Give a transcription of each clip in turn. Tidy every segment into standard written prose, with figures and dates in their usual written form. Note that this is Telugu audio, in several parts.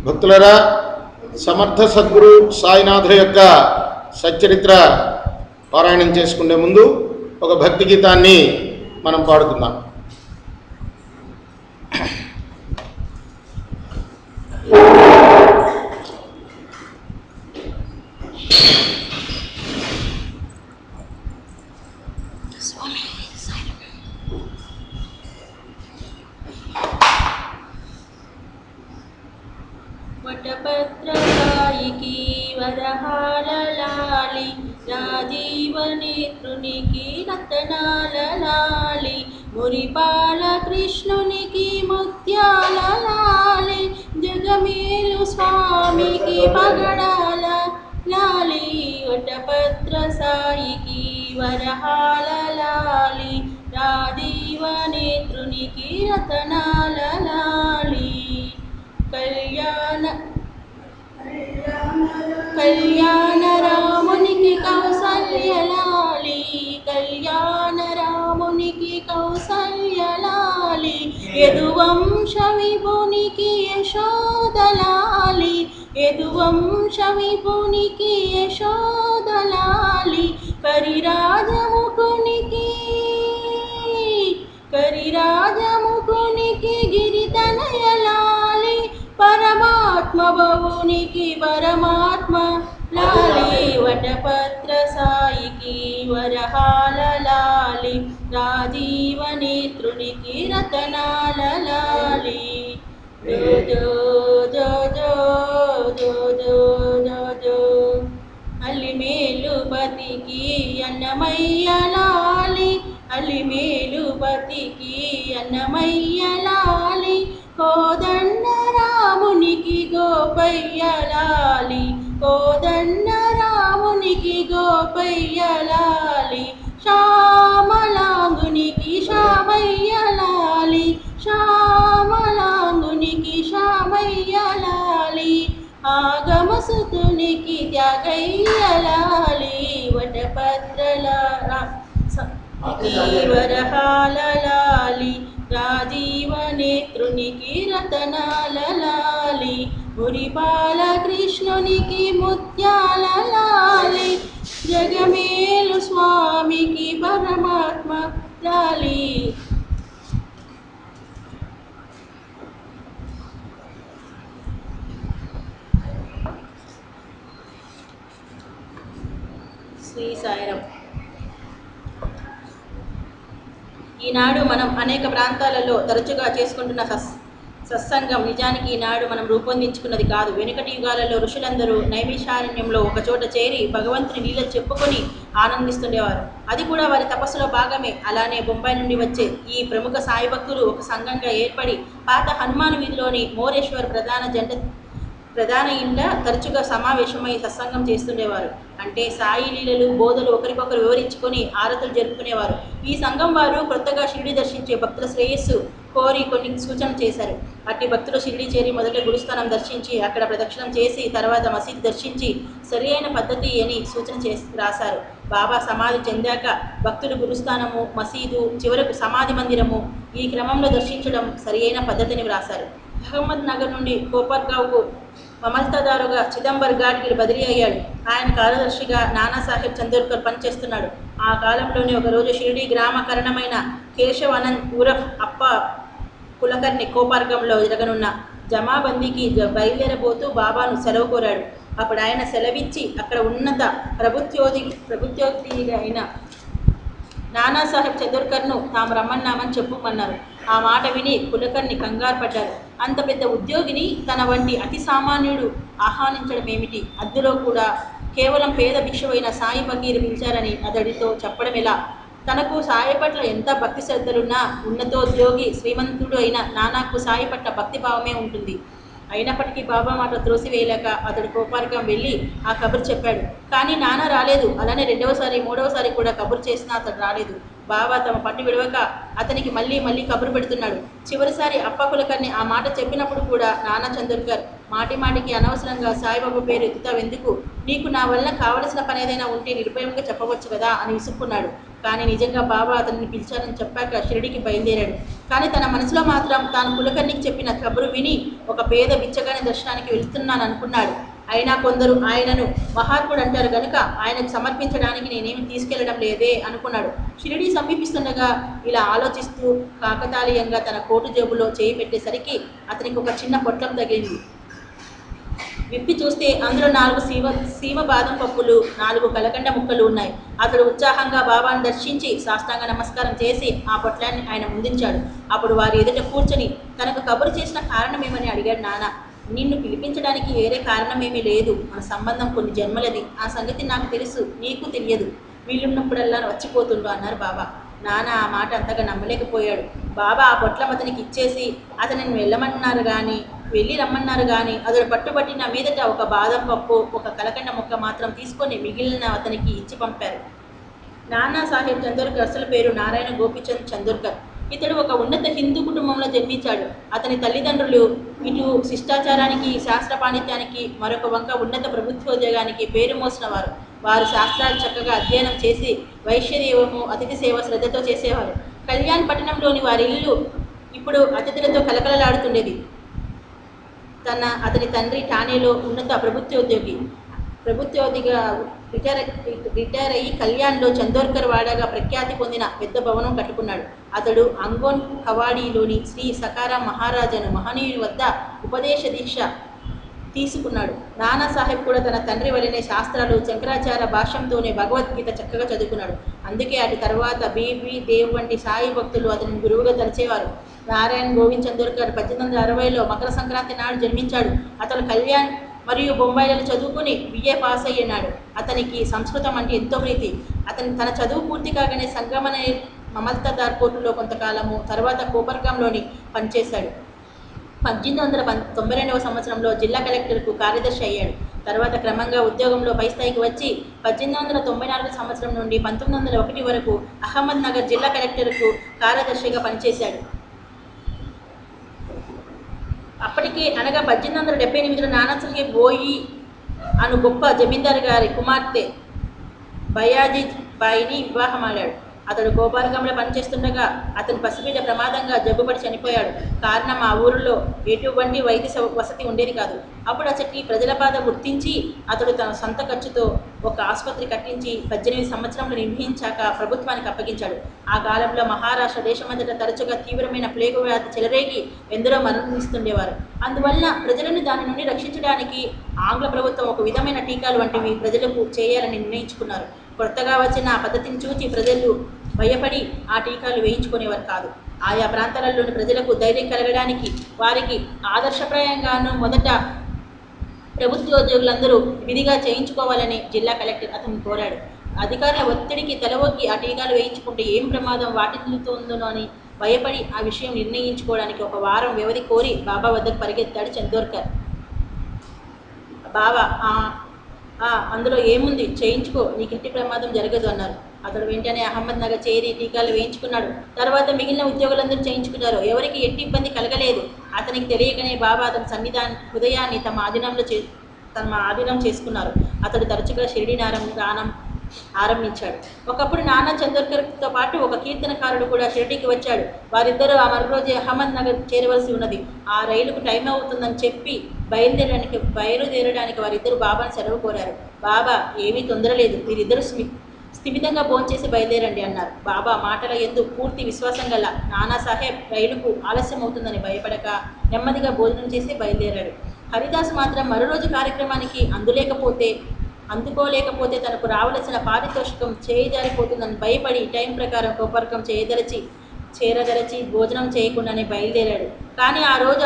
భక్తులరా, సమర్థ సద్గురు సాయినాథుల యొక్క సచ్చరిత్ర పారాయణం చేసుకునే ముందు ఒక భక్తి గీతాన్ని మనం పాడుకుందాం. వటపత్రసాయికి వరహాలలాలి, రాజీవనేత్రునికి రతనాలలాలి, మురిపాల కృష్ణునికి ముత్యాలలాలి, జగమేలు స్వామికి పగడాల లాలి. వటపత్రసాయికి వరహాలలాలి, రాజీవనేత్రునికి రతనాలలాలి. కళ్యాణ రామునికి కౌసల్యలాలి, కళ్యాణ రామునికి కౌసల్యలాలి, యదువంశ విభునికి యశోదలాలి, యదువంశ విభునికి యశోదలాలి, కరిరాజముకునికి గిరితనయలాలి, పరమాత్మ భవునికి పరమాత్మ లాలి. వటపత్రసాయికి వరహాలలాలి, రాజీవనేత్రునికి రతనాలలాలి. జో జో జో జో జో జో జో జో. అలిమేలుపతికి అన్నమయ్యలాలి, అలిమేలుపతికి అన్నమయ్యలాలి, కోదండ రామునికి గోపయ్యలాలి, కోదండ రామునికి గోపయ్యలాలి, శ్యామలాంగునికి శ్యామయ్యలాలి, శ్యామలాంగునికి శ్యామయ్యలాలి, ఆగమసుతునికి త్యాగయ్యలాలి. వరహాలలాలి, రాజీవనేత్రునికి రతనాలలాలి, మురిపాల కృష్ణునికి ముత్యాలలాలి, జగమేలు స్వామికి పరమాత్మ లాలి. శ్రీ సాయిరామ్. ఈనాడు మనం అనేక ప్రాంతాలలో తరచుగా చేసుకుంటున్న సత్సంగం నిజానికి ఈనాడు మనం రూపొందించుకున్నది కాదు. వెనుకటి యుగాలలో ఋషులందరూ నైమిషారణ్యంలో ఒక చోట చేరి భగవంతుని లీలలు చెప్పుకొని ఆనందిస్తుండేవారు. అది కూడా వారి తపస్సులో భాగమే. అలానే బొంబాయి నుండి వచ్చే ఈ ప్రముఖ సాయి భక్తులు ఒక సంఘంగా ఏర్పడి పాత హనుమాన్ వీధిలోని మోరేశ్వర్ ప్రధాన ఇంట తరచుగా సమావేశమై సత్సంగం చేస్తుండేవారు. అంటే సాయి లీలలు బోధలు ఒకరికొకరు వివరించుకొని ఆరతులు జరుపుకునేవారు. ఈ సంఘం వారు కొత్తగా షిరిడి దర్శించే భక్తుల శ్రేయస్సు కోరి కొన్ని సూచనలు చేశారు. అట్టి భక్తులు షిరిడి చేరి మొదట గురుస్థానం దర్శించి అక్కడ ప్రదక్షిణం చేసి తర్వాత మసీదు దర్శించి సరి అయిన పద్ధతి అని సూచన రాశారు. బాబా సమాధి చెందాక భక్తులు గురుస్థానము, మసీదు, చివరకు సమాధి మందిరము ఈ క్రమంలో దర్శించడం సరి అయిన పద్ధతిని వ్రాశారు. అహ్మద్ నగర్ నుండి కోపర్గావ్కు మమల్తాదారుగా చిదంబర్ ఘాట్కి బదిలీ అయ్యాడు. ఆయన కార్యదర్శిగా నానాసాహెబ్ చందోర్కర్ పనిచేస్తున్నాడు. ఆ కాలంలోనే ఒకరోజు షిరిడి గ్రామకరణమైన కేశవ్ అనంద్ ఉరఫ్ అప్ప కులకర్ణి కోపర్గంలో జరగనున్న జమాబందీకి బయలుదేరబోతూ బాబాను సెలవు కోరాడు. అప్పుడు ఆయన సెలవిచ్చి అక్కడ ఉన్నత ప్రభుత్యోద్యోగి అయిన నానాసాహెబ్ చందోర్కర్ను తాము రమ్మన్నామని చెప్పుమన్నారు. ఆ మాట విని కులకర్ణి కంగారు పడ్డారు. అంత పెద్ద ఉద్యోగిని తన వంటి అతి సామాన్యుడు ఆహ్వానించడం ఏమిటి? అందులో కూడా కేవలం పేద భిక్షువైన సాయి ఫకీర్ పిలిచారని అతడితో చెప్పడం ఎలా? తనకు సాయి పట్ల ఎంత భక్తి శ్రద్ధలున్నా ఉన్నతోద్యోగి శ్రీమంతుడు అయిన నానాకు సాయి పట్ల భక్తిభావమే ఉంటుంది. అయినప్పటికీ బాబా మాట త్రోసివేయలేక అతడు కోపార్గం వెళ్ళి ఆ కబురు చెప్పాడు. కానీ నాన్న రాలేదు. అలానే రెండవసారి మూడవసారి కూడా కబురు చేసినా అతడు రాలేదు. బాబా తమ పట్టు విడవక అతనికి మళ్ళీ మళ్ళీ కబురు పెడుతున్నాడు. చివరిసారి అప్ప కులకర్ణి ఆ మాట చెప్పినప్పుడు కూడా నానా చందోర్కర్ మాటిమాటికి అనవసరంగా సాయిబాబా పేరు ఎత్తుతావెందుకు? నీకు నా వల్ల కావలసిన పని ఏదైనా ఉంటే నిర్భయంగా చెప్పవచ్చు కదా అని విసుక్కున్నాడు. కానీ నిజంగా బాబా అతన్ని పిలిచారని చెప్పాక షిరిడికి బయలుదేరాడు. కానీ తన మనసులో మాత్రం తాను కులకర్ణికి చెప్పిన కబురు విని ఒక పేద బిచ్చగాని దర్శనానికి వెళ్తున్నాను అనుకున్నాడు. అయినా కొందరు ఆయనను మహాత్ముడు అంటారు కనుక ఆయనకు సమర్పించడానికి నేనేమి తీసుకెళ్లడం లేదే అనుకున్నాడు. షిరిడి సమీపిస్తుండగా ఇలా ఆలోచిస్తూ కాకతాళీయంగా తన కోటు జేబులో చేయి పెట్టేసరికి అతనికి ఒక చిన్న పొట్లం తగిలింది. విప్పి చూస్తే అందులో 4 సీమ బాదం పప్పులు, 4 కలకండ ముక్కలు ఉన్నాయి. అతడు ఉత్సాహంగా బాబాను దర్శించి సాష్టాంగ నమస్కారం చేసి ఆ పొట్లాన్ని ఆయన ముందుంచాడు. అప్పుడు వారి ఎదుట కూర్చొని తనకు కబురు చేసిన కారణమేమని అడిగాడు. నాన్న, నిన్ను పిలిపించడానికి వేరే కారణమేమీ లేదు. మన సంబంధం కొన్ని జన్మలది. ఆ సంగతి నాకు తెలుసు, నీకు తెలియదు. వీలున్నప్పుడల్లా వచ్చిపోతుండు అన్నారు బాబా. నాన్న ఆ మాట అంతగా నమ్మలేకపోయాడు. బాబా ఆ పొట్లం అతనికి ఇచ్చేసి అతనిని వెళ్ళి రమ్మన్నారు కానీ అతడు పట్టుబట్టిన మీదట ఒక బాదం పప్పు, ఒక కలకండ ముక్క మాత్రం తీసుకొని మిగిలిన అతనికి ఇచ్చి పంపారు. నానా సాహెబ్ చందోర్కర్ అసలు పేరు నారాయణ గోపిచంద్ చందోర్కర్. ఇతడు ఒక ఉన్నత హిందూ కుటుంబంలో జన్మించాడు. అతని తల్లిదండ్రులు ఇటు శిష్టాచారానికి, శాస్త్ర పాండిత్యానికి, మరొక వంక ఉన్నత ప్రభుత్వోద్యోగానికి పేరు మోసిన వారు. వారు శాస్త్రాలు చక్కగా అధ్యయనం చేసి వైశ్యదేవము, అతిథి సేవ శ్రద్ధతో చేసేవారు. కళ్యాణ్ పట్టణంలోని వారి ఇల్లు ఇప్పుడు అతిథులతో కలకలలాడుతుండేది. అతని తండ్రి ఠానేలో ఉన్నత ప్రభుత్వోద్యోగిగా రిటైర్ అయ్యి కళ్యాణ్లో చందోర్కర్ వాడగా ప్రఖ్యాతి పొందిన పెద్ద భవనం కట్టుకున్నాడు. అతడు అంగోన్ కవాడిలోని శ్రీ సకారాం మహారాజను మహనీయుని వద్ద ఉపదేశ దీక్ష తీసుకున్నాడు. నానాసాహెబ్ కూడా తన తండ్రి వలనే శాస్త్రాలు, శంకరాచార్య భాష్యంతోనే భగవద్గీత చక్కగా చదువుకున్నాడు. అందుకే అటు తర్వాత బీబీ దేవ్ వంటి సాయి భక్తులు అతని గురువుగా తలచేవారు. నారాయణ్ గోవింద్ చందోర్కర్ 1860లో మకర సంక్రాంతి నాడు జన్మించాడు. అతను కళ్యాణ్ మరియు బొంబాయిలలో చదువుకుని BA పాస్ అయ్యాడు. అతనికి సంస్కృతం అంటే ఎంతో ప్రీతి. తన చదువు పూర్తి కాగానే సంగమనే మమల్తాదార్ కోర్టులో కొంతకాలము, తర్వాత కోపర్గాంలోని పనిచేశాడు. 1892వ సంవత్సరంలో జిల్లా కలెక్టర్కు కార్యదర్శి అయ్యాడు. తర్వాత క్రమంగా ఉద్యోగంలో పై స్థాయికి వచ్చి 1894 సంవత్సరం నుండి 1901 వరకు అహ్మద్ నగర్ జిల్లా కలెక్టర్కు కార్యదర్శిగా పనిచేశాడు. అప్పటికే అనగా 1878లో నానాసాహెబ్ బోయి అను గొప్ప జమీందారు గారి కుమార్తె బయాజిద్ బాయిని వివాహమాడాడు. అతడు గోపాలగంలో పనిచేస్తుండగా అతను పసిబిడ్డ ప్రమాదంగా జబ్బుపడి చనిపోయాడు. కారణం ఆ ఊరిలో ఎటువంటి వైద్య వసతి ఉండేది కాదు. అప్పుడు అతనికి ప్రజల బాధ గుర్తించి అతడు తన సొంత ఖర్చుతో ఒక ఆసుపత్రి కట్టించి 18 సంవత్సరంలో నిర్వహించాక ప్రభుత్వానికి అప్పగించాడు. ఆ కాలంలో మహారాష్ట్ర దేశమంతటా తరచుగా తీవ్రమైన ప్లేగు వ్యాధి చెలరేగి ఎందరో మరణిస్తుండేవారు. అందువలన ప్రజలను దాని నుండి రక్షించడానికి ఆంగ్ల ప్రభుత్వం ఒక విధమైన టీకాలు వంటివి ప్రజలకు చేయాలని నిర్ణయించుకున్నారు. కొత్తగా వచ్చిన ఆ పద్ధతిని చూసి ప్రజలు భయపడి ఆ టీకాలు వేయించుకునేవారు కాదు. ఆయా ప్రాంతాలలోని ప్రజలకు ధైర్యం కలగడానికి వారికి ఆదర్శప్రాయంగాను మొదట ప్రభుత్వోద్యోగులందరూ విధిగా చేయించుకోవాలని జిల్లా కలెక్టర్ అతను కోరాడు. అధికారుల ఒత్తిడికి తలవొగ్గి ఆ టీకాలు వేయించుకుంటే ఏం ప్రమాదం వాటిల్లుతుందో అని భయపడి ఆ విషయం నిర్ణయించుకోవడానికి 1 వారం వ్యవధి కోరి బాబా వద్దకు పరిగెత్తాడు చందోర్కర్. బాబా అందులో ఏముంది, చేయించుకో, నీకు ఎట్టి ప్రమాదం జరగదు అన్నారు. అతడు వెంటనే అహ్మద్ నగర్ చేరి టీకాలు వేయించుకున్నాడు. తర్వాత మిగిలిన ఉద్యోగులందరూ చేయించుకున్నారు. ఎవరికి ఎట్టి ఇబ్బంది కలగలేదు. అతనికి తెలియకనే బాబా అతని హృదయాన్ని తమ ఆధీనం చేసుకున్నారు. అతడు తరచుగా షిరిడి రానం ఆరంభించాడు. ఒకప్పుడు నానా చందోర్కర్తో పాటు ఒక కీర్తనకారుడు కూడా షిరిడీకి వచ్చాడు. వారిద్దరూ ఆ మరురోజు అహ్మద్ నగర్ చేరవలసి ఉన్నది. ఆ రైలుకు టైం అవుతుందని చెప్పి బయలుదేరడానికి వారిద్దరూ బాబాను సెలవు కోరారు. బాబా, ఏమీ తొందర లేదు, వీరిద్దరూ స్థిమితంగా భోంచేసి బయలుదేరండి అన్నారు. బాబా మాటల యందు పూర్తి విశ్వాసం గల నానాసాహెబ్ రైలుకు ఆలస్యం అవుతుందని భయపడక నెమ్మదిగా భోజనం చేసి బయలుదేరాడు. హరిదాస్ మాత్రం మరోరోజు కార్యక్రమానికి అందుకోలేకపోతే తనకు రావలసిన పారితోషికం చేయజారిపోతుందని భయపడి టైం ప్రకారం కోపర్కం చేరదలచి భోజనం చేయకుండానే బయలుదేరాడు. కానీ ఆ రోజు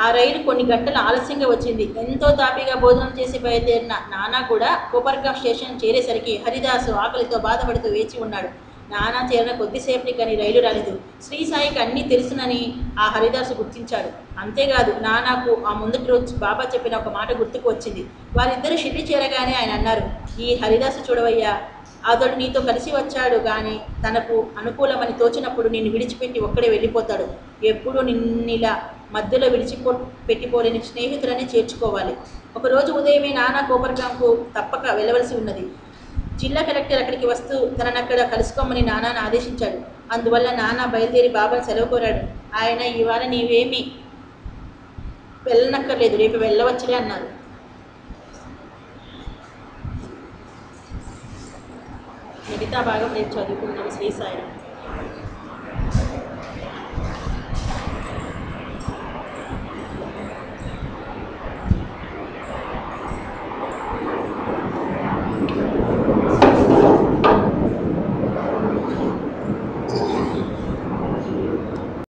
ఆ రైలు కొన్ని గంటల ఆలస్యంగా వచ్చింది. ఎంతో తాపీగా భోజనం చేసి బయలుదేరిన నానా కూడా కోపర్గాం స్టేషన్ చేరేసరికి హరిదాసు ఆకలితో బాధపడుతూ వేచి ఉన్నాడు. నానా చేరిన కొద్దిసేపటి కానీ రైలు రాలేదు. శ్రీ సాయికి అన్నీ తెలుసునని ఆ హరిదాసు గుర్తించాడు. అంతేకాదు, నానాకు ఆ ముందటి రోజు బాబా చెప్పిన ఒక మాట గుర్తుకు వచ్చింది. వారిద్దరూ షిరిడి చేరగానే ఆయన అన్నారు, ఈ హరిదాసు చూడవయ్యా, అతడు నీతో కలిసి వచ్చాడు కానీ తనకు అనుకూలమని తోచినప్పుడు నిన్ను విడిచిపెట్టి ఒక్కడే వెళ్ళిపోతాడు. ఎప్పుడూ నిన్నిలా మధ్యలో పెట్టిపోలేని స్నేహితులని చేర్చుకోవాలి. ఒకరోజు ఉదయమే నానా కోపర్గాంకు తప్పక వెళ్ళవలసి ఉన్నది. జిల్లా కలెక్టర్ అక్కడికి వస్తూ తననక్కడ కలుసుకోమని నాన్నను ఆదేశించాడు. అందువల్ల నాన్న బయలుదేరి బాబాను సెలవు కోరాడు. ఆయన ఇవాళ నీవేమీ వెళ్ళనక్కర్లేదు, రేపు వెళ్ళవచ్చులే అన్నారు. మిగతా భాగం రేపు చదువుకున్నాము. శ్రీ సాయి.